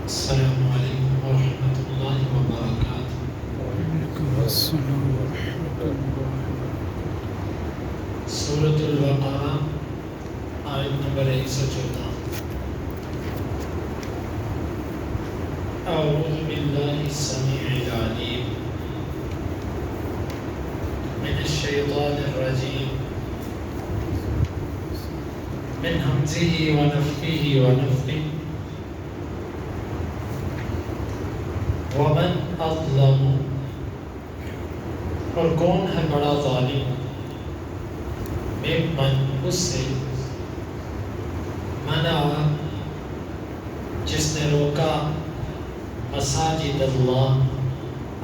السلام علیکم ورحمۃ اللہ وبرکاتہ۔ وعلیکم السلام ورحمۃ اللہ وبرکاتہ۔ سورۃ البقرہ آیت نمبر 114۔ اعوذ باللہ السمیع العلیم من الشیطان الرجیم من ہمزہ ونفخہ ونفثہ ومن اظلم، اور کون ہے بڑا ظالم، ممن، اس سے، منع، جس نے روکا، مساجد اللہ،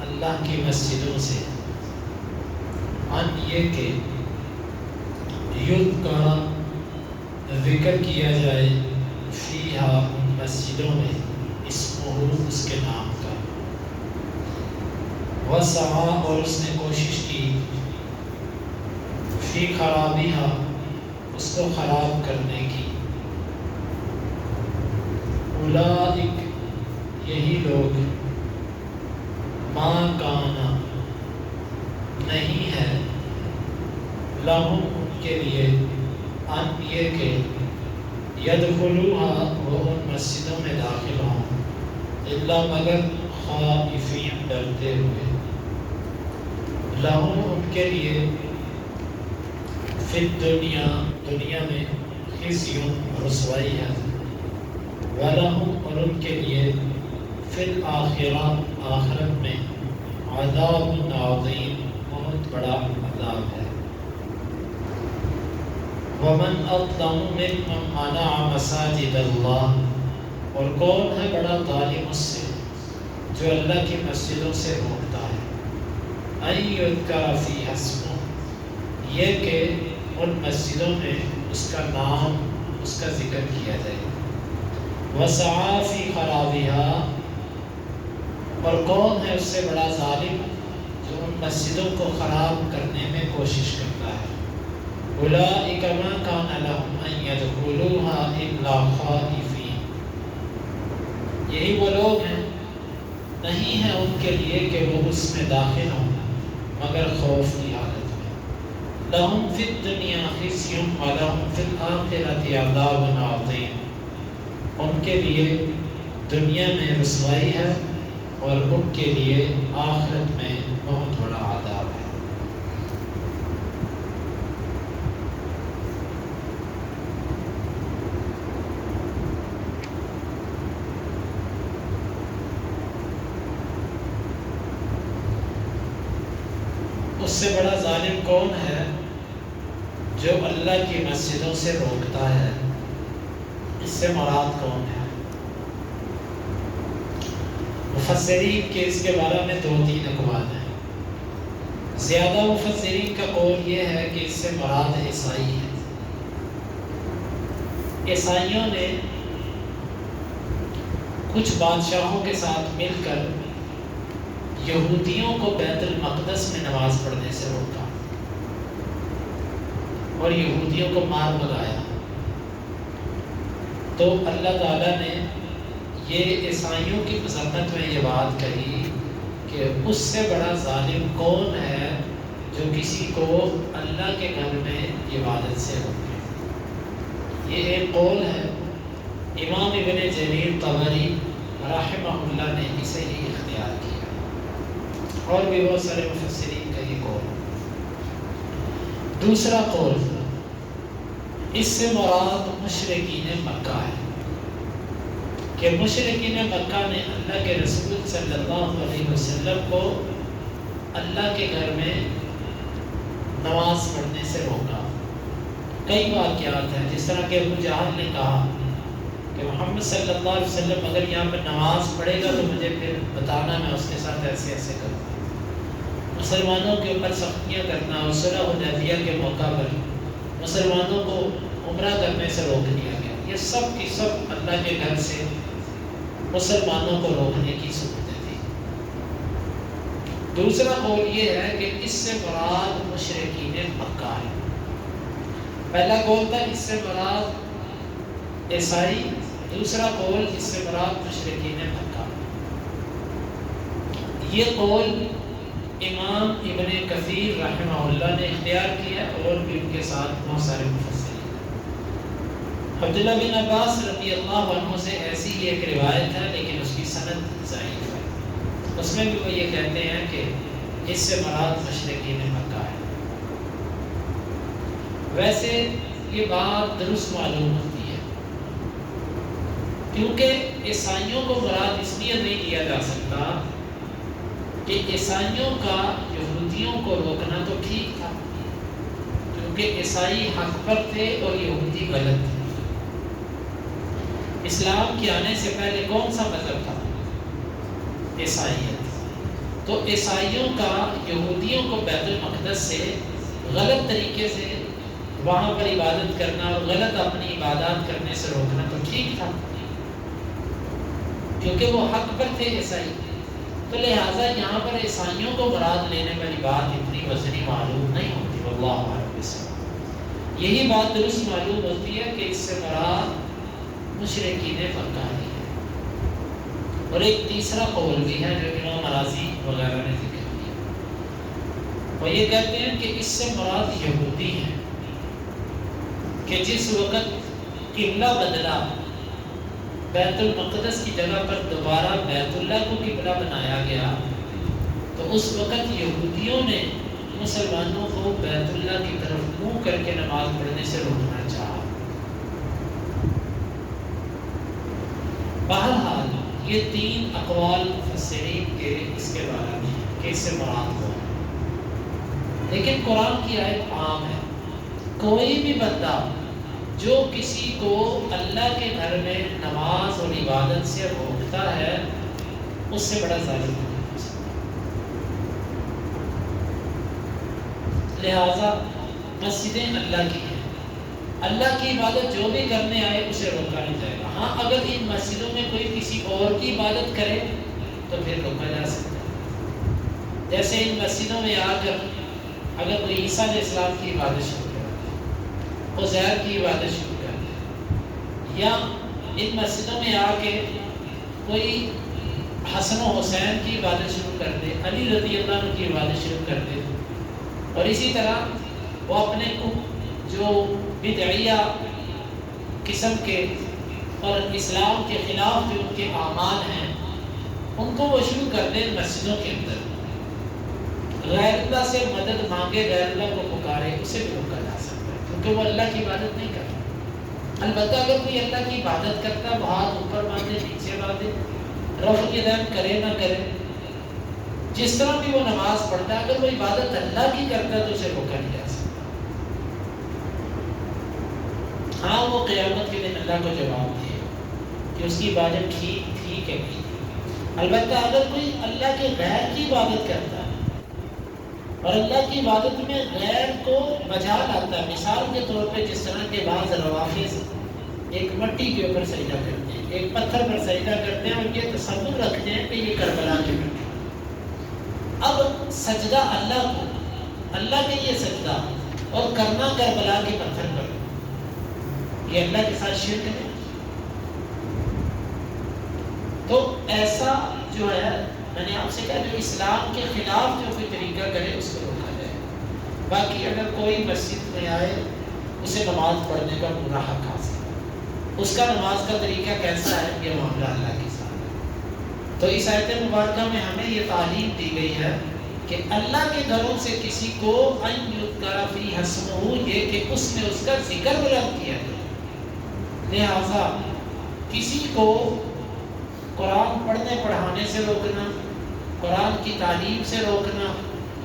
اللہ کی مسجدوں سے، ان یہ کہ یذکر، ذکر کیا جائے، فیہا، ان مسجدوں میں، اسمہ، اس کے نام کا، وسعی، اور اس نے کوشش کی، فی خرابیہا، اس کو خراب کرنے کی، اولئک، یہی لوگ، ما کانا، نہیں ہے، لہم، ان کے لیے، ان یہ کہ یدخلوہا، وہ ان مسجدوں میں داخل ہوں، الا مگر خائفین، ڈرتے ہوئے، لہم، ان کے لیے، فی الدنیا، دنیا میں، خزی، رسوائی ہے، ولہم، اور ان کے لیے، فی الآخرہ، آخرت میں، عذاب عظیم، بہت بڑا عذاب ہے۔ ومن اظلم ممن منع مساجد اللہ، اور کون ہے بڑا ظالم اس سے جو اللہ کی مسجدوں سے روکتا ہے، ان یذکر فیہا اسمہ، یہ کہ ان مسجدوں میں اس کا نام، اس کا ذکر کیا جائے، وسعی فی خرابیہا، اور کون ہے اس سے بڑا ظالم جو ان مسجدوں کو خراب کرنے میں کوشش کرتا ہے، اولئک ما کان لہم ان یدخلوہا الا خائفین، یہی وہ لوگ ہیں، نہیں ہے ان کے لیے کہ وہ اس میں داخل ہوں مگر خوف کی حالت میں، لہم فی الدنیا خزی ولہم فی الآخرۃ عذاب عظیم، ان کے لیے دنیا میں رسوائی ہے اور ان کے لیے آخرت میں بہت بڑا عذاب ہے۔ اس سے بڑا ظالم کون ہے جو اللہ کی مسجدوں سے روکتا ہے، اس سے مراد کون ہے؟ مفسرین کے اس کے بارے میں 2-3 اقوال ہیں۔ زیادہ مفسرین کا قول یہ ہے کہ اس سے مراد عیسائی ہے۔ عیسائیوں نے کچھ بادشاہوں کے ساتھ مل کر یہودیوں کو بیت المقدس میں نماز پڑھنے سے روکا اور یہودیوں کو مار بھگایا، تو اللہ تعالیٰ نے یہ عیسائیوں کی مذمت میں یہ بات کہی کہ اس سے بڑا ظالم کون ہے جو کسی کو اللہ کے گھر میں عبادت سے روکے۔ یہ ایک قول ہے، امام ابن جریر طبری رحمہ اللہ نے اسے ہی اختیار کیا، اور بھی بہت سارے مفسرین کا یہ قول۔ دوسرا قول، اس سے مراد مشرکین مکہ ہے کہ مشرکین مکہ نے اللہ کے رسول صلی اللہ علیہ وسلم کو اللہ کے گھر میں نماز پڑھنے سے روکا۔ کئی واقعات ہیں، جس طرح کہ ابو جہل نے کہا کہ محمد صلی اللہ علیہ وسلم اگر یہاں پر نماز پڑھے گا تو مجھے پھر بتانا، میں اس کے ساتھ ایسے ایسے کروں۔ مسلمانوں کے اوپر سختیاں کرنا، اور صلح حدیبیہ کے موقع پر مسلمانوں کو عمرہ کرنے سے روک دیا گیا، یہ سب کی سب اللہ کے گھر سے مسلمانوں کو روکنے کی صورتیں تھی۔ دوسرا قول یہ ہے کہ اس سے مراد مشرکین مکہ ہے۔ پہلا قول تھا اس سے مراد عیسائی دوسرا قول اس سے مراد مشرکین مکہ، یہ قول امام ابن کثیر رحمہ اللہ نے اختیار کیا اور بھی ان کے ساتھ بہت سارے مفسرین۔ عبداللہ بن عباس رضی اللہ عنہ سے ایسی ہی ایک روایت ہے لیکن اس کی سند ضعیف ہے، اس میں بھی وہ یہ کہتے ہیں کہ اس سے مراد مشرکین مکہ ہے۔ ویسے یہ بات درست معلوم ہوتی ہے کیونکہ عیسائیوں کو مراد اس لیے نہیں لیا جا سکتا کہ عیسائیوں کا یہودیوں کو روکنا تو ٹھیک تھا، کیونکہ عیسائی حق پر تھے اور یہودی غلط تھے۔ اسلام کے آنے سے پہلے کون سا مذہب تھا؟ عیسائیت۔ تو عیسائیوں کا یہودیوں کو بیت المقدس سے غلط طریقے سے وہاں پر عبادت کرنا اور غلط اپنی عبادات کرنے سے روکنا تو ٹھیک تھا، کیونکہ وہ حق پر تھے عیسائی۔ تو لہٰذا یہاں پر عیسائیوں کو مراد لینے والی بات اتنی وزنی معلوم نہیں ہوتی، واللہ اعلم بالصواب۔ یہی بات درست معلوم ہوتی ہے کہ اس سے مراد مشرکین مکہ ہے۔ اور ایک تیسرا قول بھی ہے جو امام رازی وغیرہ نے ذکر کیا، وہ یہ کہتے ہیں کہ اس سے مراد یہودی ہیں کہ جس وقت قبلہ بدلا، بیت المقدس کی جگہ پر دوبارہ بیت اللہ کو قبلہ بنایا گیا، تو اس وقت یہودیوں نے مسلمانوں کو بیت اللہ کی طرف منہ کر کے نماز پڑھنے سے روکنا چاہا۔ بہرحال یہ تین اقوال مفسرین کے اس کے بارے میں کہ اس سے مراد ہو، لیکن قرآن کی آیت عام ہے۔ کوئی بھی بندہ جو کسی کو اللہ کے گھر میں نماز اور عبادت سے روکتا ہے اس سے بڑا ظالم نہیں ہو سکتا۔ لہذا مسجدیں اللہ کی ہیں، اللہ کی عبادت جو بھی کرنے آئے اسے روکا نہیں جائے گا۔ ہاں اگر ان مسجدوں میں کوئی کسی اور کی عبادت کرے تو پھر روکا جا سکتا ہے۔ جیسے ان مسجدوں میں آ کر اگر کوئی عیسیٰ علیہ السلام کی عبادت شروع کر دے، عزیر کی عبادت شروع کر دے، یا ان مسجدوں میں آ کے کوئی حسن و حسین کی عبادت شروع کر دے، علی رضی اللہ عنہ کی عبادت شروع کر دے، اور اسی طرح وہ اپنے کو جو بدعیہ قسم کے اور اسلام کے خلاف جو ان کے اعمال ہیں ان کو وہ شروع کر دیں مسجدوں کے اندر، غیر اللہ سے مدد مانگے، غیر اللہ کو پکارے، اسے بھی روکا جا سکتا ہے کیونکہ وہ اللہ کی عبادت نہیں کرتا۔ البتہ اگر کوئی اللہ کی عبادت کرتا، وہ ہاتھ اوپر باندھے نیچے باندھے، رفع یدین کرے نہ کرے، جس طرح بھی وہ نماز پڑھتا ہے، اگر وہ عبادت اللہ کی کرتا ہے تو اسے روکا نہیں جا سکتا۔ ہاں وہ قیامت کے دن اللہ کو جواب دے کہ اس کی عبادت ٹھیک ہے۔ البتہ اگر کوئی اللہ کے غیر کی عبادت کرتا ہے اور اللہ کی عبادت میں غیر کو بجا لاتا ہے، مثال کے طور پہ جس طرح کے بعض روافض ایک مٹی کے اوپر سجدہ کرتے ہیں، ایک پتھر پر سجدہ کرتے ہیں اور یہ تصور رکھتے ہیں کہ یہ کربلا کی مٹی۔ اب سجدہ اللہ کو، اللہ کے یہ سجدہ اور کرنا کربلا کے پتھر پر، یہ اللہ کے ساتھ شرک ہے۔ تو ایسا جو ہے، میں نے آپ سے کہا جو اسلام کے خلاف جو کوئی طریقہ کرے اس کو روکا جائے۔ باقی اگر کوئی مسجد میں آئے اسے نماز پڑھنے کا پورا حق حاصل ہے، اس کا نماز کا طریقہ کیسا ہے یہ معاملہ اللہ کے ساتھ ہے۔ تو اس آیت مبارکہ میں ہمیں یہ تعلیم دی گئی ہے کہ اللہ کے گھروں سے کسی کو ان یذکر فی اسمہ، یہ کہ اس میں اس کا ذکر بلند کیا جائے۔ لہذا کسی کو قرآن پڑھنے پڑھانے سے روکنا، قرآن کی تعلیم سے روکنا،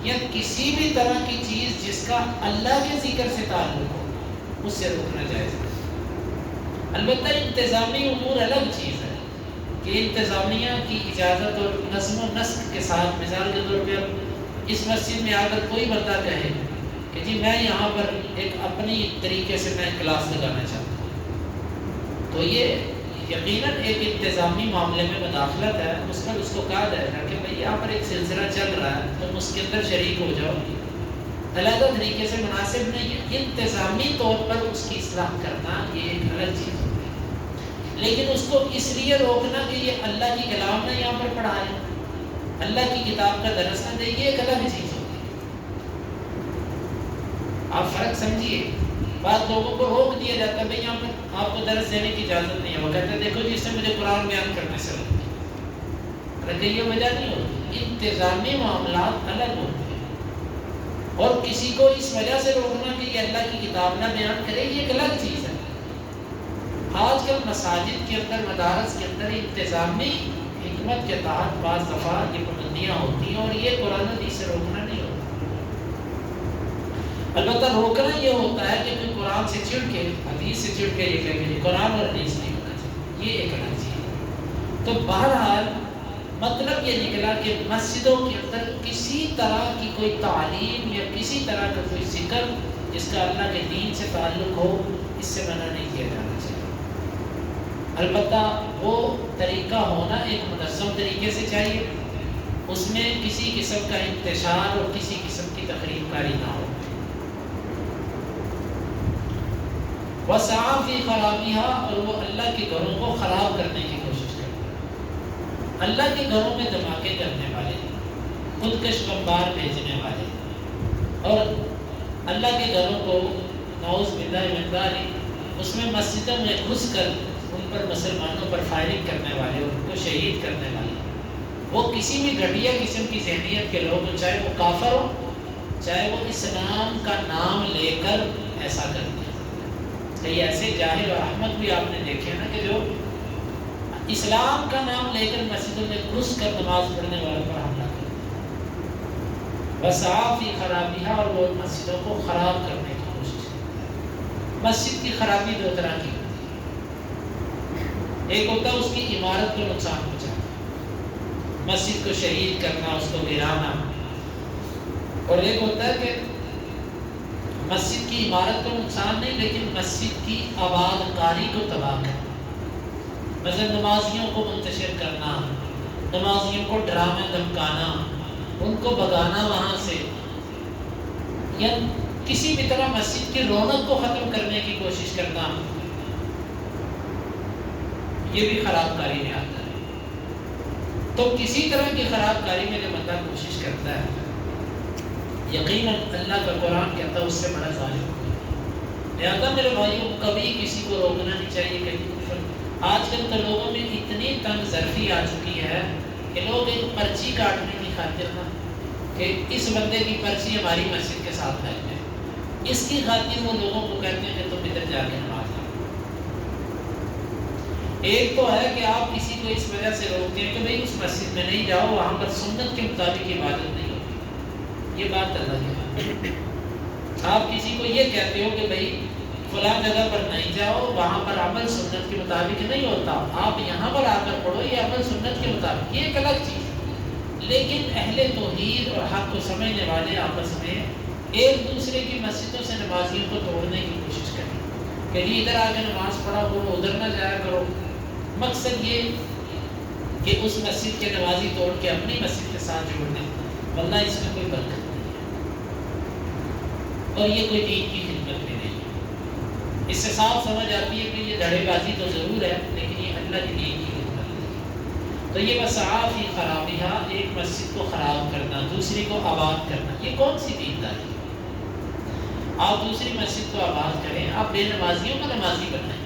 یا کسی بھی طرح کی چیز جس کا اللہ کے ذکر سے تعلق ہو اس سے روکنا جائز ہے۔ البتہ انتظامی امور الگ چیز ہے کہ انتظامیہ کی اجازت اور نظم و نسق کے ساتھ، مثال کے طور پہ اس مسجد میں آ کر کوئی بندہ کہے کہ جی میں یہاں پر ایک اپنی طریقے سے میں کلاس لگانا چاہتا ہوں، تو یہ یقیناً ایک انتظامی معاملے میں مداخلت ہے۔ اس پر اس کو کہا جائے گا کہ بھئی یہاں پر ایک سلسلہ چل رہا ہے، تم اس کے اندر شریک ہو جاؤ، علیحدہ طریقے سے مناسب نہیں ہے۔ انتظامی طور پر اس کی اصلاح کرنا یہ ایک الگ چیز ہوتی ہے، لیکن اس کو اس لیے روکنا کہ یہ اللہ کی کلام نہ یہاں پر پڑھائے، اللہ کی کتاب کا درس نہ دے، یہ ایک الگ چیز ہوتی ہے۔ آپ فرق سمجھیے، بعض لوگوں کو روک دیا جاتا ہے بھائی یہاں پر آپ کو درس دینے کی اجازت نہیں ہے، وہ کہتے ہیں دیکھو جی اس سے مجھے قرآن بیان کرنے سے روکتی ہے، یہ وجہ نہیں ہوتی، انتظامی معاملات الگ ہوتے ہیں، اور کسی کو اس وجہ سے روکنا کہ یہ اللہ کی کتاب نہ بیان کرے، یہ ایک الگ چیز ہے۔ آج کل مساجد کے اندر، مدارس کے اندر انتظامی حکمت کے تحت بعض دفعہ یہ پابندیاں ہوتی ہیں، اور یہ قرآن حدیث سے روکنا نہیں ہوتا۔ البتہ روکنا یہ ہوتا ہے کہ کوئی قرآن سے چڑ کے، حدیث سے چڑ کے یہ کہے کہ قرآن اور حدیث نہیں ہونا چاہیے، یہ ایک الگ چیز ہے۔ تو بہرحال مطلب یہ نکلا کہ مسجدوں کے اندر کسی طرح کی کوئی تعلیم یا کسی طرح کا کوئی ذکر جس کا اللہ کے دین سے تعلق ہو، اس سے منع نہیں کیا جانا چاہیے۔ البتہ وہ طریقہ ہونا ایک منظم طریقے سے چاہیے، اس میں کسی قسم کا انتشار اور کسی قسم کی تقریب کاری نہ ہو۔ وَسَعَى فِي خَرَابِهَا، اور وہ اللہ کے گھروں کو خراب کرنے کی کوشش کرتا ہے، اللہ کے گھروں میں دھماکے کرنے والے، خودکش بمبار بھیجنے والے، اور اللہ کے گھروں کو نعوذ باللہ من ذالک اس میں مسجدوں میں گھس کر ان پر مسلمانوں پر فائرنگ کرنے والے، ان کو شہید کرنے والے، وہ کسی بھی گھٹیا قسم کی ذہنیت کے لوگ، چاہے وہ کافر ہو، چاہے وہ اسلام کا نام لے کر ایسا کرتے ہیں۔ کئی ایسے جاہل اور احمق بھی آپ نے دیکھے نا کہ جو اسلام کا نام لے کر مسجدوں میں گھس کر نماز پڑھنے والوں پر حملہ کرتے ہیں۔ وَسَعَى فِي خَرَابِهَا، اور وہ مسجدوں کو خراب کرنے کی کوشش کرتے ہیں۔ مسجد کی خرابی دو طرح کی ہوتی ہے، ایک ہوتا ہے اس کی عمارت کو نقصان پہنچانا، مسجد کو شہید کرنا، اس کو گرانا، اور ایک ہوتا ہے کہ مسجد کی عمارت کو نقصان نہیں لیکن مسجد کی آباد کاری کو تباہ کرنا، مثلا نمازیوں کو منتشر کرنا، نمازیوں کو ڈرامہ دھمکانا، ان کو بھگانا وہاں سے، یا کسی بھی طرح مسجد کی رونق کو ختم کرنے کی کوشش کرنا، یہ بھی خراب کاری میں آتا ہے۔ تو کسی طرح کی خراب کاری میں جو بندہ کوشش کرتا ہے، یقیناً اللہ کا قرآن کہتا ہے اس سے بڑا ظالم ہوگا۔ لہذا میرے بھائیوں، کبھی کسی کو روکنا نہیں چاہیے کہ آج کل تو لوگوں میں اتنی تنگ ظرفی آ چکی ہے کہ لوگ ایک پرچی کاٹنے کی خاطر نا کہ اس بندے کی پرچی ہماری مسجد کے ساتھ لگ جائے، اس کی خاطر وہ لوگوں کو کہتے ہیں کہ تم ادھر جا کے نماز پڑھو۔ ایک تو ہے کہ آپ کسی کو اس وجہ سے روکتے ہیں کہ بھئی اس مسجد میں نہیں جاؤ، وہاں پر سنت کے مطابق عبادت نہیں ہوتی، یہ بات الگ ہے۔ آپ کسی کو یہ کہتے ہو کہ بھئی فلاں جگہ پر نہیں جاؤ، وہاں پر عمل سنت کے مطابق نہیں ہوتا، آپ یہاں پر آ کر پڑھو، یہ عمل سنت کے مطابق، یہ ایک الگ چیز ہے۔ لیکن اہل توحید اور حق کو سمجھنے والے آپس میں ایک دوسرے کی مسجدوں سے نمازیوں کو توڑنے کی کوشش کریں کہ ادھر آ کے نماز پڑھا کرو، ادھر نہ جایا کرو۔ مقصد یہ کہ اس مسجد کے نمازی توڑ کے اپنی مسجد کے ساتھ جوڑ دیں، ورنہ اس میں کوئی برکت نہیں ہے اور یہ کوئی دین کی خدمت بھی نہیں ہے۔ اس سے صاف سمجھ آتی ہے کہ یہ دھڑے بازی تو ضرور ہے لیکن یہ اللہ کی دین کی خدمت نہیں ہے۔ تو یہ وسعیٰ فی خرابہا، ایک مسجد کو خراب کرنا، دوسری کو آباد کرنا، یہ کون سی دینداری ہے؟ آپ دوسری مسجد کو آباد کریں، آپ بے نمازیوں کو نمازی بنائیں،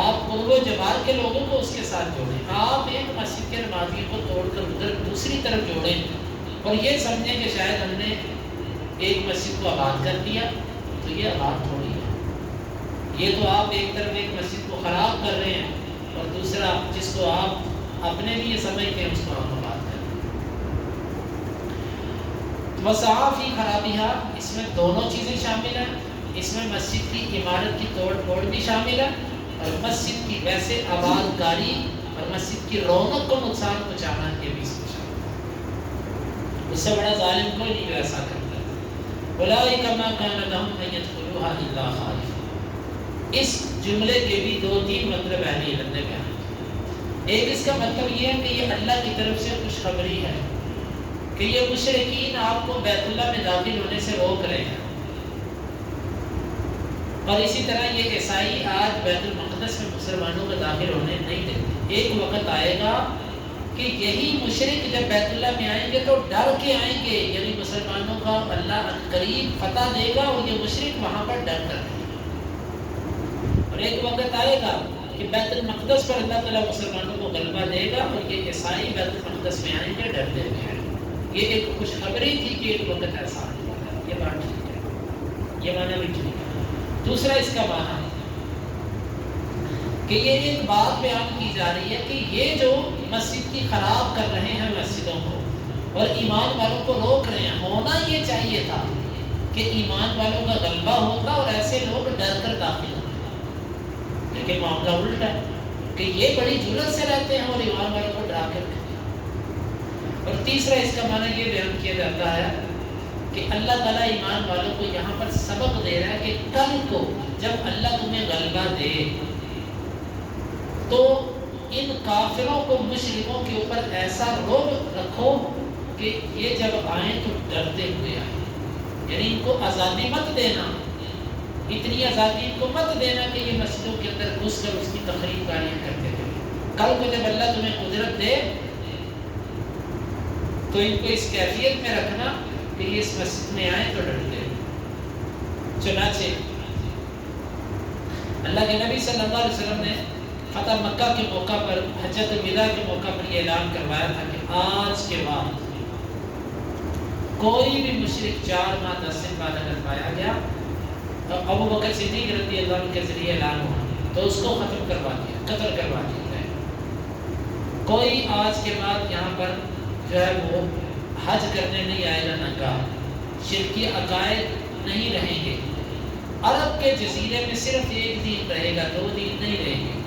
آپ قرب و جمال کے لوگوں کو اس کے ساتھ جوڑیں، آپ ایک مسجد کے نمازیوں کو توڑ کر ادھر دوسری طرف جوڑیں اور یہ سمجھیں کہ شاید ہم نے ایک مسجد کو آباد کر دیا، تو یہ آباد تھوڑی ہے، یہ تو آپ ایک طرف ایک مسجد کو خراب کر رہے ہیں اور دوسرا جس کو آپ اپنے لیے سمجھتے ہیں اس کو آپ آباد کر رہے ہیں۔ وسعیٰ فی خرابہا، اس میں دونوں چیزیں شامل ہیں، اس میں مسجد کی عمارت کی توڑ پھوڑ بھی شامل ہے اور مسجد کی ویسے آباد کاری اور مسجد کی رونق کو نقصان پہنچانا یہ بھی اس میں شامل ہے۔ اس سے بڑا ظالم کوئی نہیں جو ایسا کرتا ہے۔ اولئک ما کان لهم ان يدخلوها الا خائفین، اس جملے کے بھی دو تین مطلب اہل علم نے بیان کیے۔ ایک اس کا مطلب یہ ہے کہ یہ اللہ کی طرف سے خوشخبری ہے کہ یہ مشرکین آپ کو بیت اللہ میں داخل ہونے سے روک رہے ہیں، اور اسی طرح یہ عیسائی آج بیت المقدس مقدس میں مسلمانوں کو داخل ہونے نہیں دیتے. ایک وقت آئے گا کہ یہی مشرک جب بیت اللہ میں آئیں گے تو ڈر کے آئیں گے، یعنی مسلمانوں کا اللہ قریب فتح دے گا اور یہ مشرک وہاں پر ڈر کر رہے ہیں. اور ایک وقت آئے گا کہ بیت المقدس پر اللہ تعالیٰ مسلمانوں کو غلبہ دے گا اور یہ عیسائی بیت المقدس میں آئیں گے ڈرتے ہوئے آئیں گے. یہ ایک خوشخبری تھی کہ ایک وقت ایسا آنے والا ہے. یہ بات ٹھیک ہے، یہ معنی بھی ٹھیک ہے. دوسرا اس کا معنی کہ یہ ایک بات بیان کی جا رہی ہے کہ یہ جو مسجد کی خراب کر رہے ہیں مسجدوں کو اور ایمان والوں کو روک رہے ہیں، ہونا یہ چاہیے تھا کہ ایمان والوں کا غلبہ ہوتا اور ایسے لوگ ڈر کر داخل ہوتے. لیکن معاملہ الٹا ہے کہ یہ بڑی جرأت سے رہتے ہیں اور ایمان والوں کو ڈرا کر رہتے ہیں. اور تیسرا اس کا معنی یہ بیان کیا جاتا ہے کہ اللہ تعالیٰ ایمان والوں کو یہاں پر سبق دے رہا ہے کہ کل کو جب اللہ تمہیں غلبہ دے تو ان کافروں کو، مشرکوں کے اوپر ایسا رعب رکھو کہ یہ جب آئیں تو ڈرتے ہوئے آئیں. یعنی ان کو آزادی مت دینا، اتنی آزادی ان کو مت دینا کہ یہ مسجدوں کے اندر گھس کر اس کی تخریب کاریاں کرتے تھے. کل کو جب اللہ تمہیں قدرت دے تو ان کو اس کیفیت میں رکھنا کہ یہ اس مسجد میں آئیں تو ڈرتے ہیں. چنانچہ اللہ کے نبی صلی اللہ علیہ وسلم نے فتح مکہ کے موقع پر، حجۃ الوداع کے موقع پر یہ اعلان کروایا تھا کہ آج کے بعد کوئی بھی مشرک 4 ماہ 10 دن بعد اگر پایا گیا تو ابو بکر صدیق رضی اللہ عنہ کے ذریعے اعلان ہوا تو اس کو ختم کروا دیا، قتل کروا دیا جائے. کوئی آج کے بعد یہاں پر جو ہے وہ حج کرنے نہیں آئے گا، ننگا شرکی عقائد نہیں رہیں گے. عرب کے جزیرے میں صرف 1 دن رہے گا، 2 دن نہیں رہیں گے.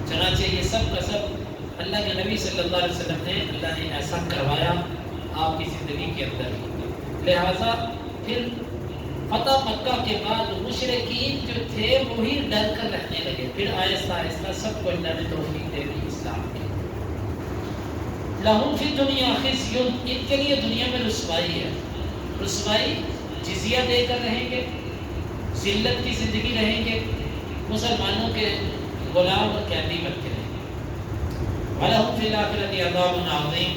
چنانچہ یہ سب کا سب اللہ کے نبی صلی اللہ علیہ وسلم نے، اللہ نے ایسا کروایا آپ کی زندگی کے اندر. لہٰذا پھر فتح مکہ کے بعد مشرکین جو تھے وہی ڈر کر رہنے لگے. پھر آہستہ آہستہ سب کو اللہ نے توفیق دے دی اسلام کی. لہم فی الدنیا خزی، ان کے لیے دنیا میں رسوائی ہے. رسوائی جزیہ دے کر رہیں گے، ذلت کی زندگی رہیں گے، مسلمانوں کے غلام اور قیدی بن کے رہیں گے. وَلَهُمْ فِي الْآخِرَةِ عَذَابٌ عَظِيمٌ،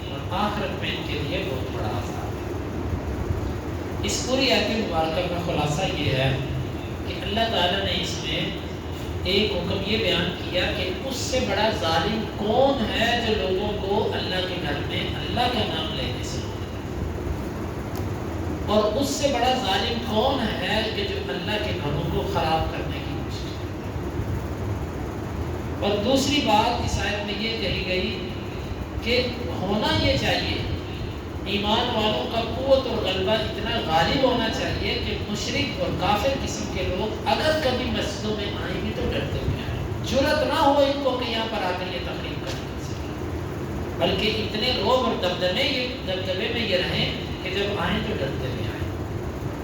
اور آخرت میں ان کے لیے بہت بڑا عذاب ہے. اس پوری آیت مبارکہ کا خلاصہ یہ ہے کہ اللہ تعالیٰ نے اس میں ایک حکم یہ بیان کیا کہ اس سے بڑا ظالم کون ہے جو لوگوں کو اللہ کے گھر میں اللہ کا نام لینے سے روکتا ہے، اور اس سے بڑا ظالم کون ہے کہ جو اللہ کے گھروں کو خراب کرنے کی کوشش کرتا ہے. اور دوسری بات اس آیت میں یہ کہی گئی کہ ہونا یہ چاہیے ایمان والوں کا قوت اور غلبہ اتنا غالب ہونا چاہیے کہ مشرک اور کافر قسم کے لوگ اگر کبھی مسجدوں میں آئیں گے تو ڈرتے ہوئے آئیں. جرأت نہ ہو ان کو کہ یہاں پر آ کر یہ تقریب کرنے سے، بلکہ اتنے روب اور دبدبے میں یہ رہیں کہ جب آئیں تو ڈرتے ہوئے آئیں.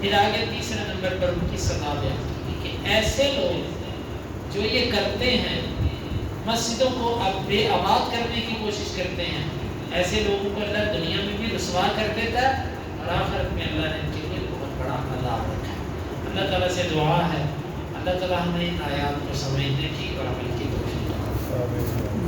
پھر آگے تیسرے نمبر پر ان کی سزا بیان کی کہ ایسے لوگ جو یہ کرتے ہیں، مسجدوں کو اب بے آباد کرنے کی کوشش کرتے ہیں، ایسے لوگوں کو اللہ دنیا میں بھی رسوا کر دیتا ہے اور آخرت میں اللہ نے ان کے لیے بہت بڑا عذاب رکھا ہے. اللہ تعالیٰ سے دعا ہے اللہ تعالیٰ ہمیں ان آیات کو سمجھنے کی اور عمل کی توفیق عطا فرمائے.